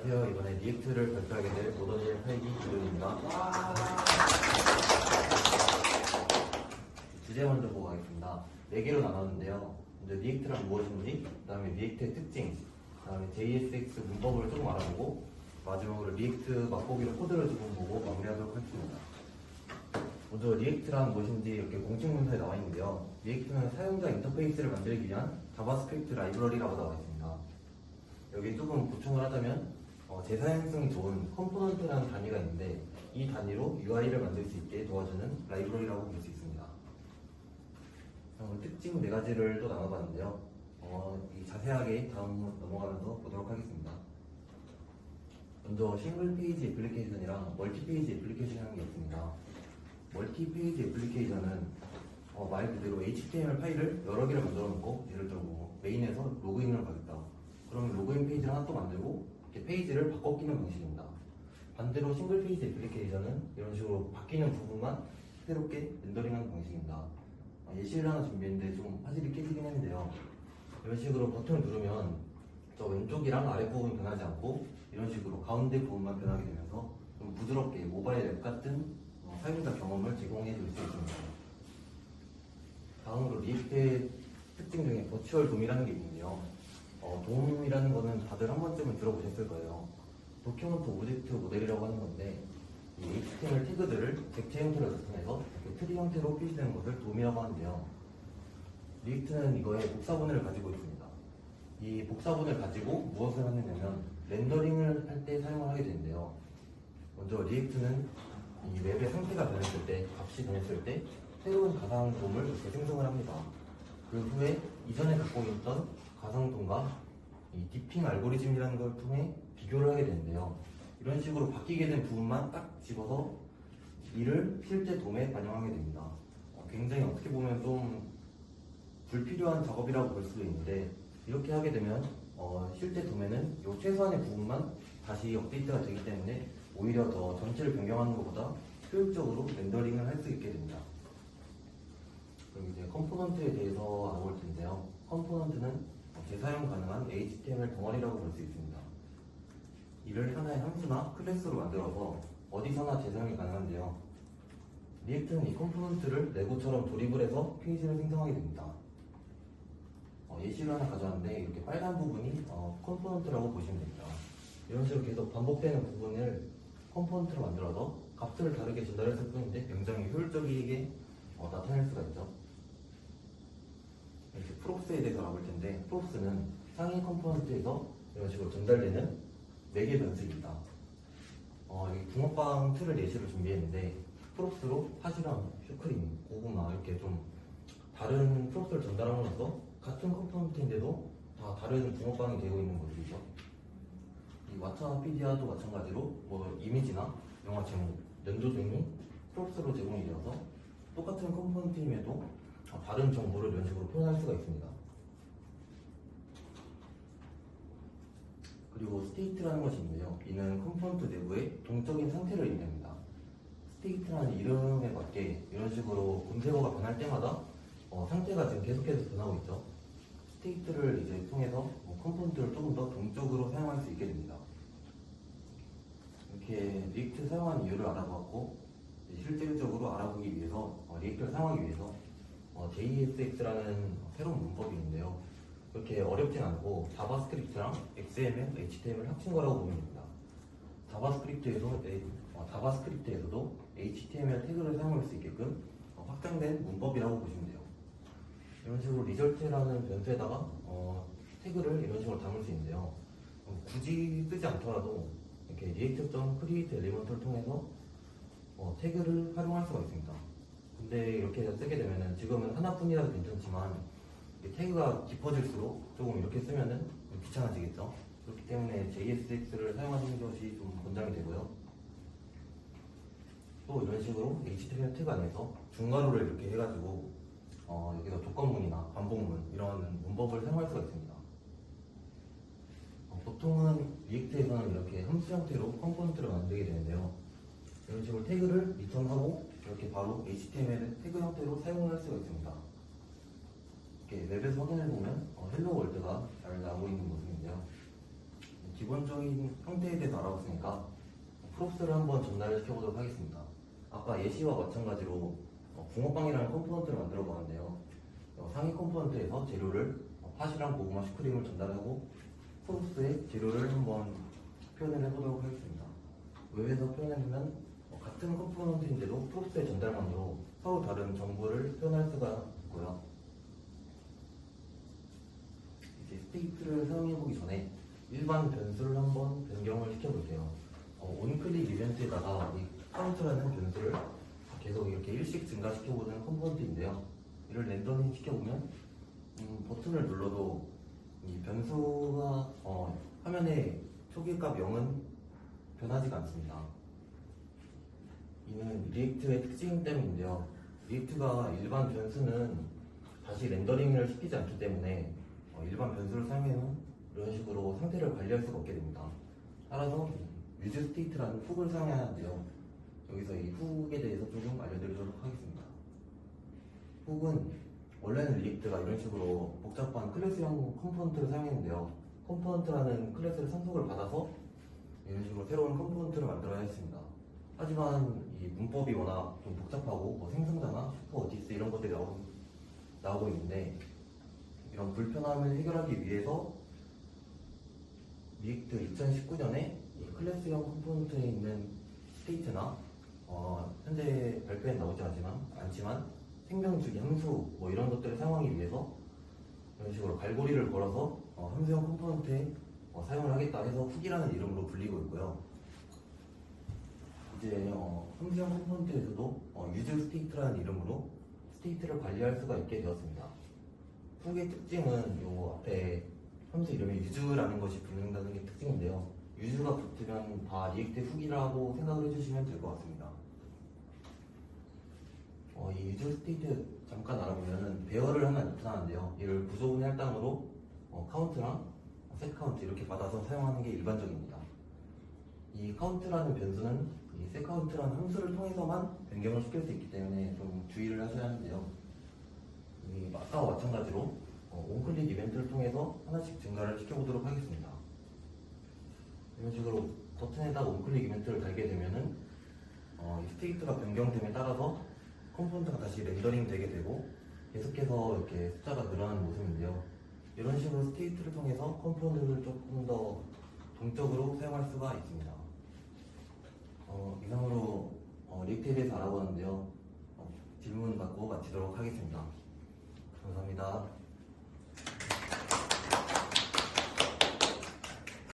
안녕하세요. 이번에 리액트를 발표하게 될 모던일 팔기 기준입니다. 주제 먼저 보고 가겠습니다. 4개로 나눴는데요. 먼저 리액트란 무엇인지, 그 다음에 리액트의 특징, 그 다음에 JSX 문법을 조금 알아보고, 마지막으로 리액트 맛보기로 코드를 조금 보고 마무리하도록 하겠습니다. 먼저 리액트란 무엇인지 이렇게 공식 문서에 나와 있는데요. 리액트는 사용자 인터페이스를 만들기 위한 자바스크립트 라이브러리라고 나와 있습니다. 여기 조금 보충을 하자면 재사용성이 좋은 컴포넌트라는 단위가 있는데 이 단위로 UI를 만들 수 있게 도와주는 라이브러리라고 볼 수 있습니다. 특징 4가지를 또 나눠봤는데요. 자세하게 다음 넘어가면서 보도록 하겠습니다. 먼저 싱글 페이지 애플리케이션이랑 멀티 페이지 애플리케이션이라는 게 있습니다. 멀티 페이지 애플리케이션은 말 그대로 HTML 파일을 여러 개를 만들어 놓고, 예를 들어 메인에서 로그인을 가겠다. 그러면 로그인 페이지를 하나 또 만들고 이렇게 페이지를 바꿔 끼는 방식입니다. 반대로 싱글 페이지 애플리케이션은 이런 식으로 바뀌는 부분만 새롭게 렌더링하는 방식입니다. 예시를 하나 준비했는데 좀 화질이 깨지긴 했는데요. 이런 식으로 버튼을 누르면 저 왼쪽이랑 아랫부분이 변하지 않고 이런 식으로 가운데 부분만 변하게 되면서 좀 부드럽게 모바일 앱 같은 사용자 경험을 제공해 줄 수 있습니다. 다음으로 리액트의 특징 중에 버추얼 돔이라는 게 있는데요. 돔이라는 거는 다들 한 번쯤은 들어보셨을 거예요. 도큐먼트 오브젝트 모델이라고 하는 건데 이 HTML 태그들을 객체 형태로 나타내서 트리 형태로 표시되는 것을 돔이라고 하는데요. 리액트는 이거에 복사본을 가지고 있습니다. 이 복사본을 가지고 무엇을 하느냐면 렌더링을 할 때 사용을 하게 되는데요. 먼저 리액트는 이 웹의 상태가 변했을 때, 값이 변했을 때 새로운 가상돔을 이렇게 생성을 합니다. 그 후에 이전에 갖고 있던 가상돔과 이 디핑 알고리즘이라는 걸 통해 비교를 하게 되는데요. 이런 식으로 바뀌게 된 부분만 딱 집어서 이를 실제 돔에 반영하게 됩니다. 굉장히 어떻게 보면 좀 불필요한 작업이라고 볼 수도 있는데 이렇게 하게 되면 실제 돔에는 이 최소한의 부분만 다시 업데이트가 되기 때문에 오히려 더 전체를 변경하는 것보다 효율적으로 렌더링을 할 수 있게 됩니다. 그럼 이제 컴포넌트에 대해서 알아볼 텐데요. 컴포넌트는 재사용 가능한 HTML 덩어리라고 볼 수 있습니다. 이를 하나의 함수나 클래스로 만들어서 어디서나 재사용이 가능한데요. 리액트는 이 컴포넌트를 레고처럼 조립을 해서 페이지를 생성하게 됩니다. 예시를 하나 가져왔는데 이렇게 빨간 부분이 컴포넌트라고 보시면 됩니다. 이런 식으로 계속 반복되는 부분을 컴포넌트로 만들어서 값을 다르게 전달했을 뿐인데 굉장히 효율적이게 나타낼 수가 있죠. 이렇게 프롭스에 대해서 알아볼 텐데 프롭스는 상위 컴포넌트에서 이런 식으로 전달되는 4개 변수입니다. 여기 붕어빵 틀을 예시로 준비했는데 프롭스로 팥이랑 슈크림, 고구마 이렇게 좀 다른 프롭스를 전달함으로써 같은 컴포넌트인데도 다 다른 붕어빵이 되고 있는 것들이죠. 이 왓챠피디아도 마찬가지로 이미지나 영화 제목, 연도 등이 프롭스로 제공이 되어서 똑같은 컴포넌트임에도 다른 정보를 이런 식으로 표현할 수가 있습니다. 그리고 스테이트라는 것이 있는데요. 이는 컴포넌트 내부의 동적인 상태를 의미합니다. 스테이트라는 이름에 맞게 이런 식으로 검색어가 변할 때마다 상태가 지금 계속해서 변하고 있죠. 스테이트를 이제 통해서 컴포넌트를 조금 더 동적으로 사용할 수 있게 됩니다. 이렇게 리액트 사용하는 이유를 알아보았고 실질적으로 알아보기 위해서 리액트를 사용하기 위해서 JSX라는 새로운 문법이 있는데요. 그렇게 어렵진 않고 자바스크립트랑 XML, HTML 합친 거라고 보면 됩니다. 자바스크립트에서도 HTML 태그를 사용할 수 있게끔 확장된 문법이라고 보시면 돼요. 이런 식으로 리절트라는 변수에다가 태그를 이런 식으로 담을 수 있는데요. 굳이 쓰지 않더라도 이렇게 react.create 엘리먼트를 통해서 태그를 활용할 수가 있습니다. 근데 이렇게 쓰게 되면은 지금은 하나뿐이라도 괜찮지만 태그가 깊어질수록 조금 이렇게 쓰면은 귀찮아지겠죠. 그렇기 때문에 JSX를 사용하시는 것이 좀 권장이 되고요. 또 이런 식으로 HTML 태그 안에서 중괄호를 이렇게 해가지고 여기서 조건문이나 반복문 이런 문법을 사용할 수가 있습니다. 보통은 리액트에서는 이렇게 함수 형태로 컴포넌트를 만들게 되는데요. 이런 식으로 태그를 리턴하고 이렇게 바로 HTML 태그 형태로 사용을 할 수가 있습니다. 이렇게 웹에서 확인해보면 헬로 월드가 잘 나오고 있는 모습인데요. 기본적인 형태에 대해서 알아봤으니까 프롭스를 한번 전달을 시켜보도록 하겠습니다. 아까 예시와 마찬가지로 붕어빵이라는 컴포넌트를 만들어 보았는데요. 상위 컴포넌트에서 재료를 팥이랑 고구마 슈크림을 전달하고 프롭스에 재료를 한번 표현을 해보도록 하겠습니다. 웹에서 표현해보면 같은 컴포넌트인데도 프롭스의 전달만으로 서로 다른 정보를 표현할 수가 있고요. 이제 스테이트를 사용해보기 전에 일반 변수를 한번 변경을 시켜볼게요. 온클릭 이벤트에다가 이 카운트라는 변수를 계속 이렇게 일씩 증가시켜보는 컴포넌트인데요. 이를 랜덤링 시켜보면 버튼을 눌러도 이 변수가 화면에 초기값 0은 변하지가 않습니다. 이는 리액트의 특징 때문인데요. 리액트가 일반 변수는 다시 렌더링을 시키지 않기 때문에 일반 변수를 사용해서 이런 식으로 상태를 관리할 수가 없게 됩니다. 따라서 use state라는 훅을 사용해야 하는데요. 여기서 이 훅에 대해서 조금 알려드리도록 하겠습니다. 훅은 원래는 리액트가 이런 식으로 복잡한 클래스형 컴포넌트를 사용했는데요. 컴포넌트라는 클래스를 상속을 받아서 이런 식으로 새로운 컴포넌트를 만들어야 했습니다. 하지만 이 문법이 워낙 좀 복잡하고 생성자나 슈퍼 디스 이런 것들이 나오고 있는데 이런 불편함을 해결하기 위해서 리액트 2019년에 이 클래스형 컴포넌트에 있는 스테이트나 현재 발표에 나오지 않지만 생명주기 함수 이런 것들을 사용하기 위해서 이런 식으로 갈고리를 걸어서 함수형 컴포넌트에 사용을 하겠다 해서 훅이라는 이름으로 불리고 있고요. 이제 함수형 컴포넌트에서도 use state라는 이름으로 스테이트를 관리할 수가 있게 되었습니다. 훅의 특징은 요 앞에 함수 이름에 use라는 것이 붙는다는 게 특징인데요. use가 붙으면 다 리액트 훅이라고 생각을 해주시면 될 것 같습니다. 이 use state 잠깐 알아보면은 배열을 하나 나타나는데요. 이를 부소분의 할당으로 카운트랑 set count 이렇게 받아서 사용하는 게 일반적입니다. 이 카운트라는 변수는 이 set count라는 함수를 통해서만 변경을 시킬 수 있기 때문에 좀 주의를 하셔야 하는데요. 아까와 마찬가지로 온클릭 이벤트를 통해서 하나씩 증가를 시켜보도록 하겠습니다. 이런 식으로 버튼에다가 온클릭 이벤트를 달게 되면은 이 스테이트가 변경됨에 따라서 컴포넌트가 다시 렌더링 되게 되고 계속해서 이렇게 숫자가 늘어나는 모습인데요. 이런 식으로 스테이트를 통해서 컴포넌트를 조금 더 동적으로 사용할 수가 있습니다. 이상으로 리액트에 대해서 알아보았는데요. 질문 받고 마치도록 하겠습니다. 감사합니다.